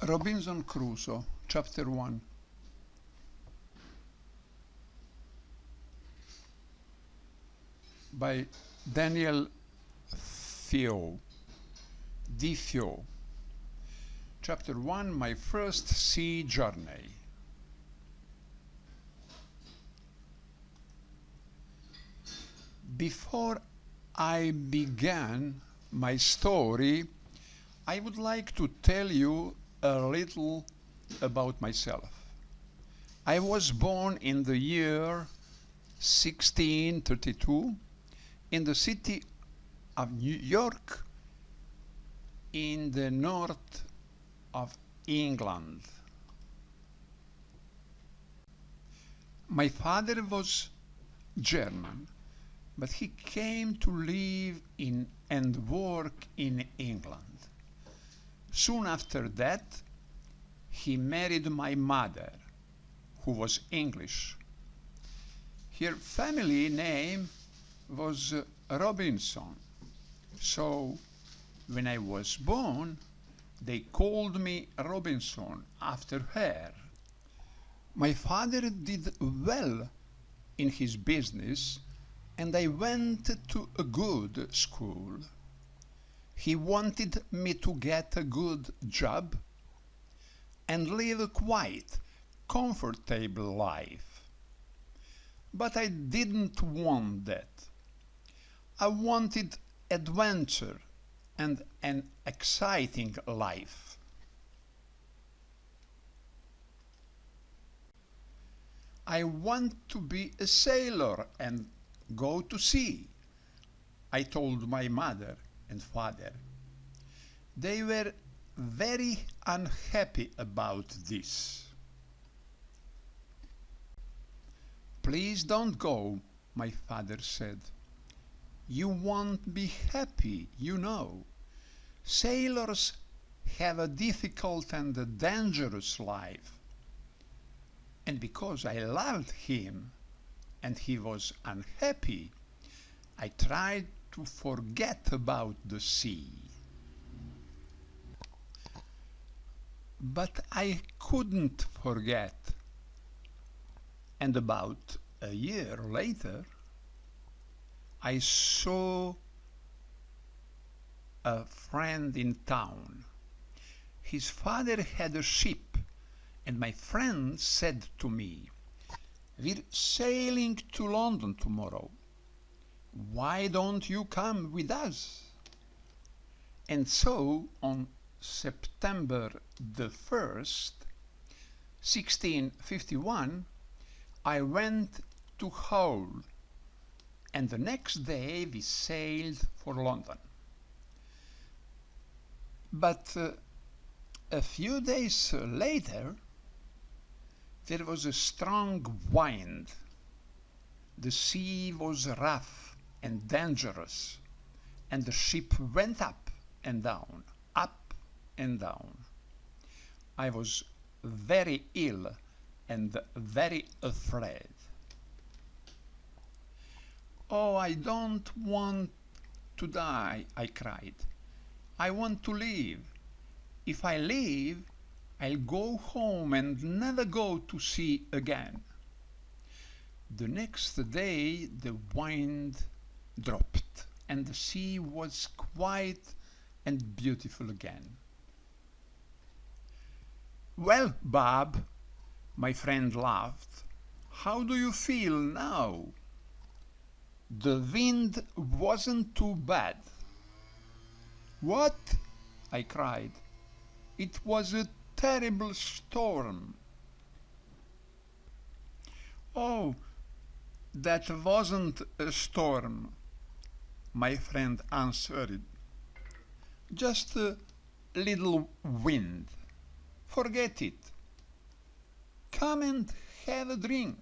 Robinson Crusoe, Chapter 1. By Daniel Defoe. Chapter 1, My First Sea Journey. Before I began my story, I would like to tell you a little about myself. I was born in the year 1632 in the city of New York in the north of England. My father was German, but he came to live in and work in England. Soon after that, he married my mother, who was English. Her family name was Robinson, so when I was born, they called me Robinson after her. My father did well in his business, and I went to a good school. He wanted me to get a good job and live a quiet, comfortable life. But I didn't want that. I wanted adventure and an exciting life. I want to be a sailor and go to sea, I told my mother and father. They were very unhappy about this. Please don't go, my father said. You won't be happy, you know. Sailors have a difficult and a dangerous life. And because I loved him and he was unhappy, I tried to forget about the sea. But I couldn't forget. And about a year later, I saw a friend in town. His father had a ship, and my friend said to me, "We're sailing to London tomorrow. Why don't you come with us?" And so on September the 1st, 1651, I went to Hull, and the next day we sailed for London. But a few days later, there was a strong wind. The sea was rough and dangerous, and the ship went up and down, up and down. I was very ill and very afraid. "Oh, I don't want to die," I cried. "I want to live. If I live, I'll go home and never go to sea again." The next day the wind dropped and the sea was quiet and beautiful again. "Well, Bob," my friend laughed, "how do you feel now?" "The wind wasn't too bad." "What?" I cried. "It was a terrible storm." "Oh, that wasn't a storm," my friend answered. "Just a little wind. Forget it. Come and have a drink."